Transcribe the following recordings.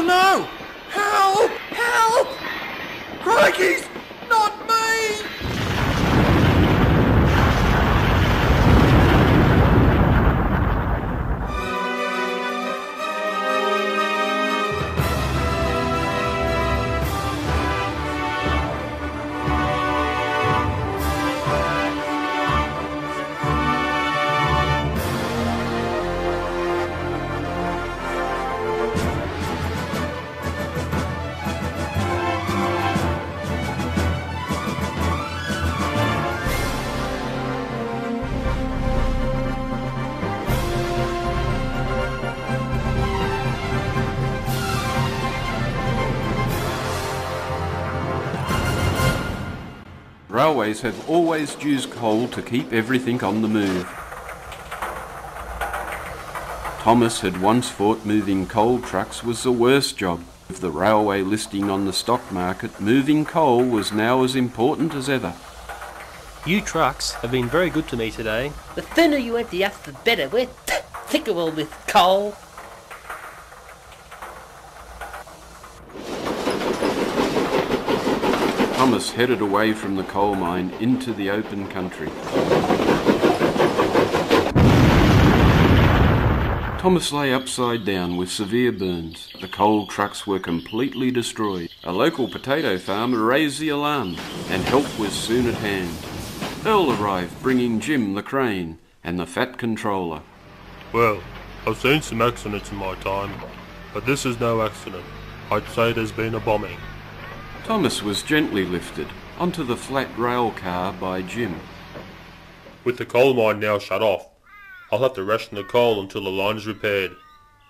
no! Help! Help! Crikey's not me! Railways have always used coal to keep everything on the move. Thomas had once thought moving coal trucks was the worst job. With the railway listing on the stock market, moving coal was now as important as ever. You trucks have been very good to me today. The thinner you empty us, the better. We're thicker with coal. Thomas headed away from the coal mine into the open country. Thomas lay upside down with severe burns. The coal trucks were completely destroyed. A local potato farmer raised the alarm, and help was soon at hand. Earl arrived, bringing Jim the crane and the fat controller. Well, I've seen some accidents in my time, but this is no accident. I'd say there's been a bombing. Thomas was gently lifted onto the flat rail car by Jim. With the coal mine now shut off, I'll have to ration the coal until the line is repaired.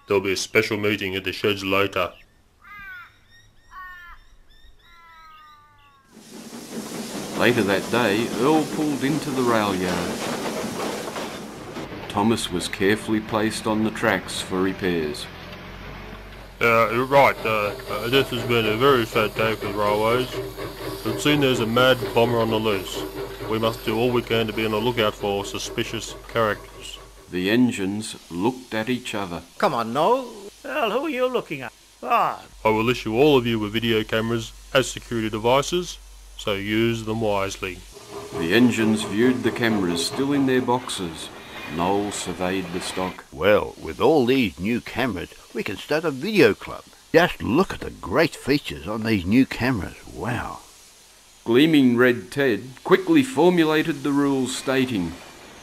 There'll be a special meeting at the sheds later. Later that day, Earl pulled into the rail yard. Thomas was carefully placed on the tracks for repairs. This has been a very sad day for the railways. It seems there's a mad bomber on the loose. We must do all we can to be on the lookout for suspicious characters. The engines looked at each other. Come on, Noel. Well, who are you looking at? Ah. I will issue all of you with video cameras as security devices, so use them wisely. The engines viewed the cameras still in their boxes. Noel surveyed the stock. Well, with all these new cameras, we can start a video club. Just look at the great features on these new cameras. Wow. Gleaming Red Ted quickly formulated the rules stating,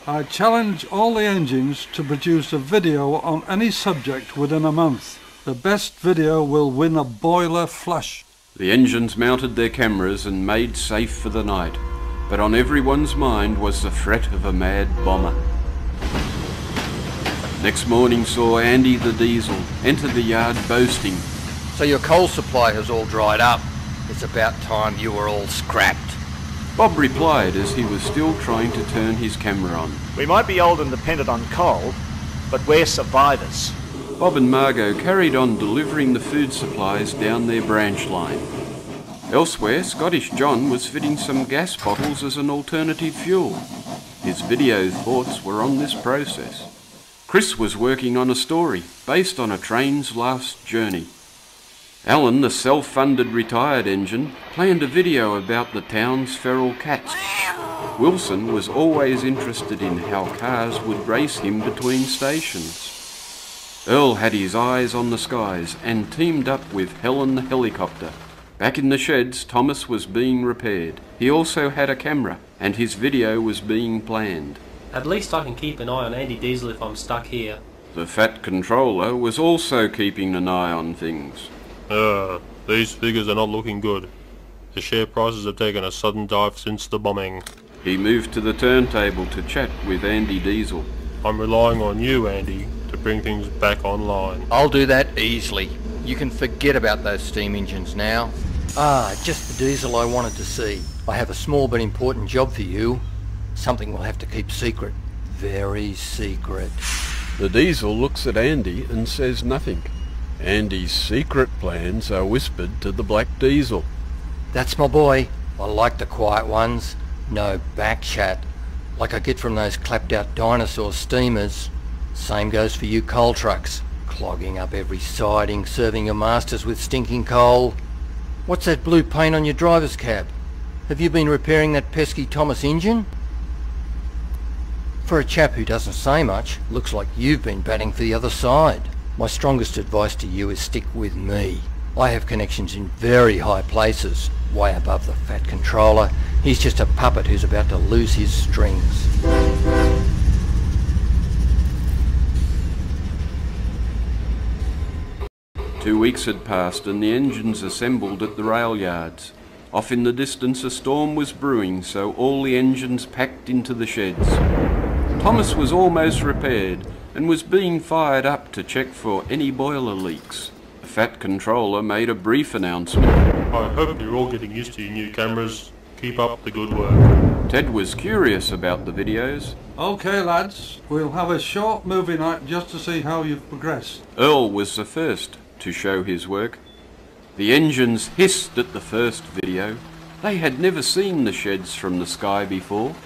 I challenge all the engines to produce a video on any subject within a month. The best video will win a boiler flush. The engines mounted their cameras and made safe for the night, but on everyone's mind was the threat of a mad bomber. Next morning saw Andy the Diesel enter the yard boasting, So your coal supply has all dried up. It's about time you were all scrapped. Bob replied as he was still trying to turn his camera on. We might be old and dependent on coal, but we're survivors. Bob and Margot carried on delivering the food supplies down their branch line. Elsewhere, Scottish John was fitting some gas bottles as an alternative fuel. His video thoughts were on this process. Chris was working on a story based on a train's last journey. Alan, the self-funded retired engine, planned a video about the town's feral cats. Wilson was always interested in how cars would race him between stations. Earl had his eyes on the skies and teamed up with Helen the helicopter. Back in the sheds, Thomas was being repaired. He also had a camera, and his video was being planned. At least I can keep an eye on Andy Diesel if I'm stuck here. The fat controller was also keeping an eye on things. These figures are not looking good. The share prices have taken a sudden dive since the bombing. He moved to the turntable to chat with Andy Diesel. I'm relying on you, Andy, to bring things back online. I'll do that easily. You can forget about those steam engines now. Just the diesel I wanted to see. I have a small but important job for you. Something we'll have to keep secret. Very secret. The Diesel looks at Andy and says nothing. Andy's secret plans are whispered to the Black Diesel. That's my boy. I like the quiet ones. No back chat, like I get from those clapped out dinosaur steamers. Same goes for you coal trucks. clogging up every siding, serving your masters with stinking coal. What's that blue paint on your driver's cab? Have you been repairing that pesky Thomas engine? For a chap who doesn't say much, looks like you've been batting for the other side. My strongest advice to you is stick with me. I have connections in very high places, way above the fat controller. He's just a puppet who's about to lose his strings. 2 weeks had passed and the engines assembled at the rail yards. Off in the distance a storm was brewing, so all the engines packed into the sheds. Thomas was almost repaired and was being fired up to check for any boiler leaks. The fat controller made a brief announcement. I hope you're all getting used to your new cameras. Keep up the good work. Ted was curious about the videos. Okay lads, we'll have a short movie night just to see how you've progressed. Earl was the first to show his work. The engines hissed at the first video. They had never seen the sheds from the sky before.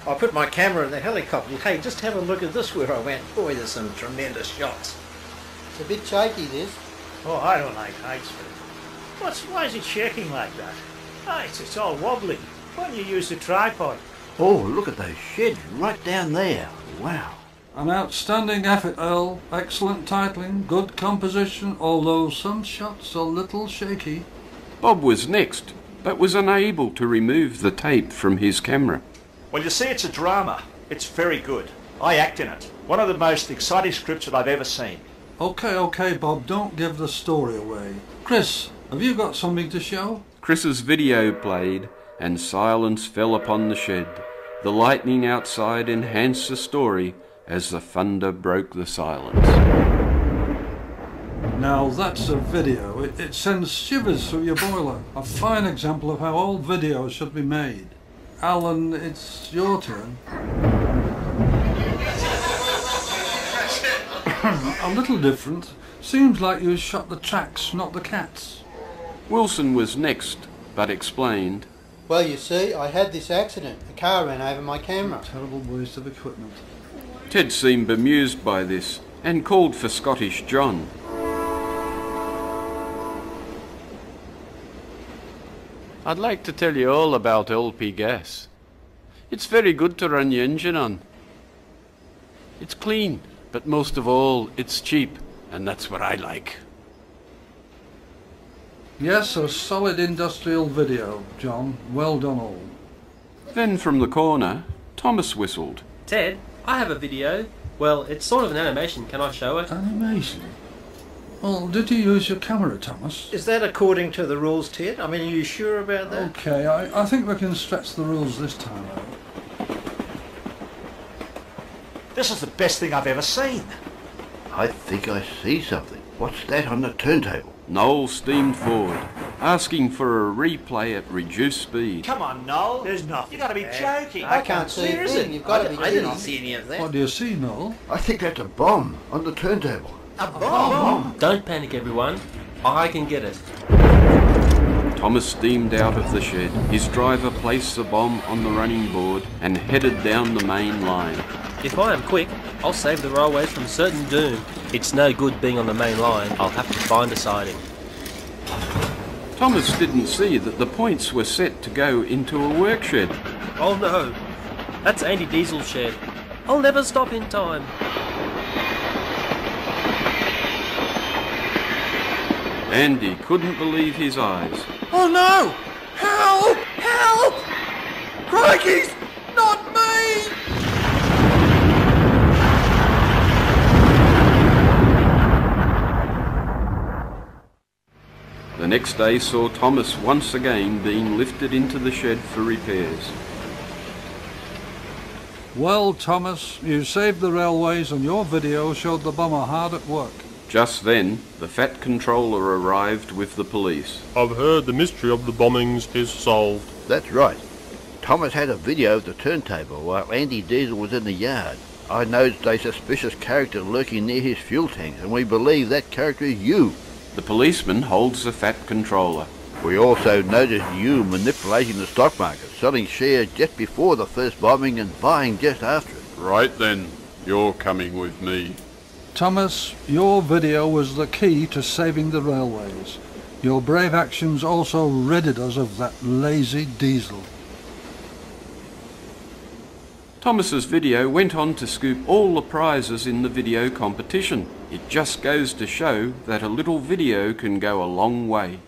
I put my camera in the helicopter. Hey, just have a look at this where I went. Boy, there's some tremendous shots. It's a bit shaky, this. Oh, I don't like heights, but why is it shaking like that? Ah, it's all wobbly. Why don't you use the tripod? Oh, look at those sheds right down there. Wow. An outstanding effort, Earl. Excellent titling, good composition, although some shots a little shaky. Bob was next, but was unable to remove the tape from his camera. Well, you see, it's a drama. It's very good. I act in it. One of the most exciting scripts that I've ever seen. Okay, Bob, don't give the story away. Chris, have you got something to show? Chris's video played, and silence fell upon the shed. The lightning outside enhanced the story as the thunder broke the silence. Now that's a video. It sends shivers through your boiler. A fine example of how all videos should be made. Alan, it's your turn. A little different. Seems like you shot the tracks, not the cats. Wilson was next, but explained. Well, you see, I had this accident. A car ran over my camera. Terrible waste of equipment. Ted seemed bemused by this and called for Scottish John. I'd like to tell you all about LP gas. It's very good to run your engine on. It's clean, but most of all, it's cheap, and that's what I like. Yes, a solid industrial video, John. Well done all. Then from the corner, Thomas whistled. Ted, I have a video. Well, it's sort of an animation. Can I show it? Animation? Well, did you use your camera, Thomas? Is that according to the rules, Ted? I mean, are you sure about that? Okay, I think we can stretch the rules this time out. This is the best thing I've ever seen. I think I see something. What's that on the turntable? Noel steamed forward, asking for a replay at reduced speed. Come on, Noel. There's nothing. You got to be joking. I can't see a thing. You've got to be I didn't see any of that. What do you see, Noel? I think that's a bomb on the turntable. A bomb? Don't panic, everyone. I can get it. Thomas steamed out of the shed. His driver placed the bomb on the running board and headed down the main line. If I am quick, I'll save the railways from certain doom. It's no good being on the main line. I'll have to find a siding. Thomas didn't see that the points were set to go into a work shed. Oh no! That's Andy Diesel's shed. I'll never stop in time. Andy couldn't believe his eyes. Oh no! Help! Help! Crikeys! Not me! The next day saw Thomas once again being lifted into the shed for repairs. Well, Thomas, you saved the railways and your video showed the bomber hard at work. Just then, the fat controller arrived with the police. I've heard the mystery of the bombings is solved. That's right. Thomas had a video of the turntable while Andy Diesel was in the yard. I noticed a suspicious character lurking near his fuel tanks, and we believe that character is you. The policeman holds the fat controller. We also noticed you manipulating the stock market, selling shares just before the first bombing and buying just after it. Right then, you're coming with me. Thomas, your video was the key to saving the railways. Your brave actions also ridded us of that lazy diesel. Thomas's video went on to scoop all the prizes in the video competition. It just goes to show that a little video can go a long way.